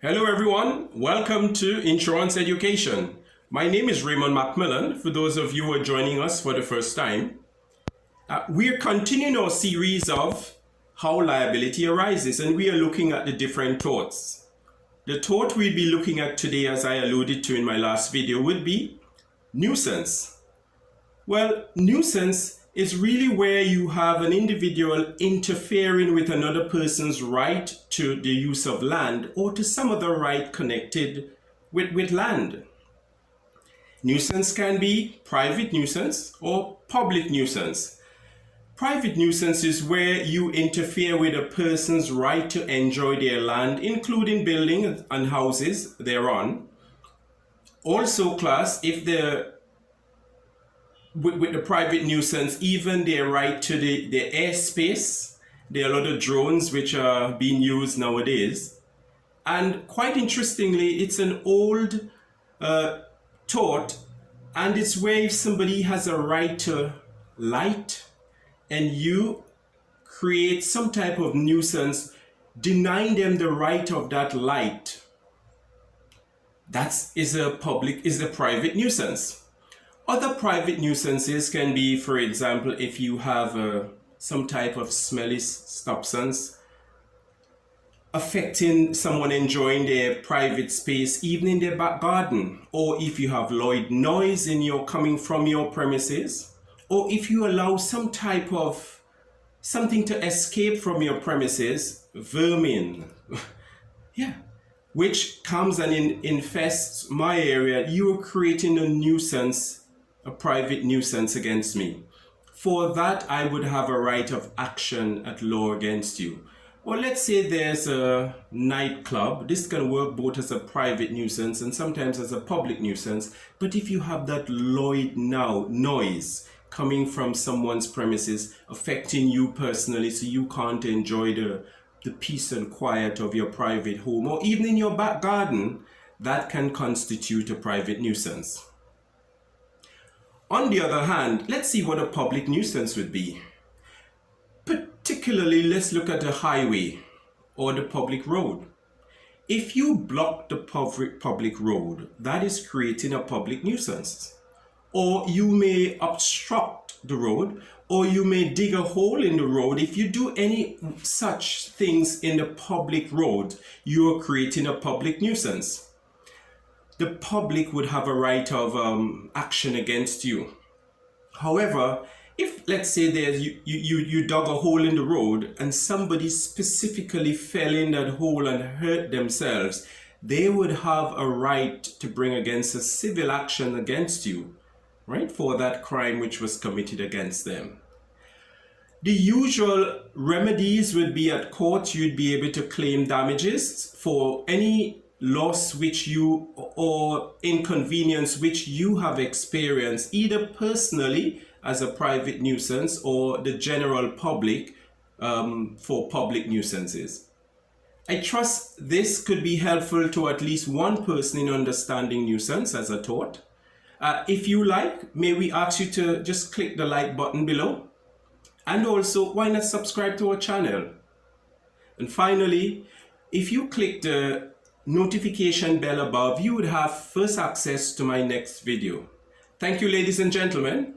Hello everyone, welcome to Insurance Education. My name is Raymond Macmillan, for those of you who are joining us for the first time. We're continuing our series of how liability arises, and we are looking at the different torts. The tort we'll be looking at today, as I alluded to in my last video, would be nuisance. Well, nuisance is really where you have an individual interfering with another person's right to the use of land or to some other right connected with land. Nuisance can be private nuisance or public nuisance. Private nuisance is where you interfere with a person's right to enjoy their land, including buildings and houses thereon. Also, class, if with the private nuisance, even their right to the airspace. There are a lot of drones which are being used nowadays. And quite interestingly, it's an old tort, and it's where if somebody has a right to light and you create some type of nuisance, denying them the right of that light, that is a private nuisance. Other private nuisances can be, for example, if you have some type of smelly substance affecting someone enjoying their private space, even in their back garden, or if you have loud noise coming from your premises, or if you allow some type of something to escape from your premises, vermin, which comes and infests my area, you are creating a nuisance, a private nuisance against me. For that, I would have a right of action at law against you. Or let's say there's a nightclub. This can work both as a private nuisance and sometimes as a public nuisance. But if you have that loud noise coming from someone's premises affecting you personally, so you can't enjoy the peace and quiet of your private home, or even in your back garden, that can constitute a private nuisance. On the other hand, let's see what a public nuisance would be. Particularly, let's look at the highway or the public road. If you block the public road, that is creating a public nuisance. Or you may obstruct the road, or you may dig a hole in the road. If you do any such things in the public road, you are creating a public nuisance. The public would have a right of action against you. However, if let's say you dug a hole in the road and somebody specifically fell in that hole and hurt themselves, they would have a right to bring against a civil action against you, right, for that crime which was committed against them. The usual remedies would be at court. You'd be able to claim damages for any loss or inconvenience which you have experienced, either personally as a private nuisance or the general public for public nuisances. I trust this could be helpful to at least one person in understanding nuisance as a tort. If you like, may we ask you to just click the like button below, and also why not subscribe to our channel. And finally, if you click the notification bell above, you would have first access to my next video. Thank you, ladies and gentlemen.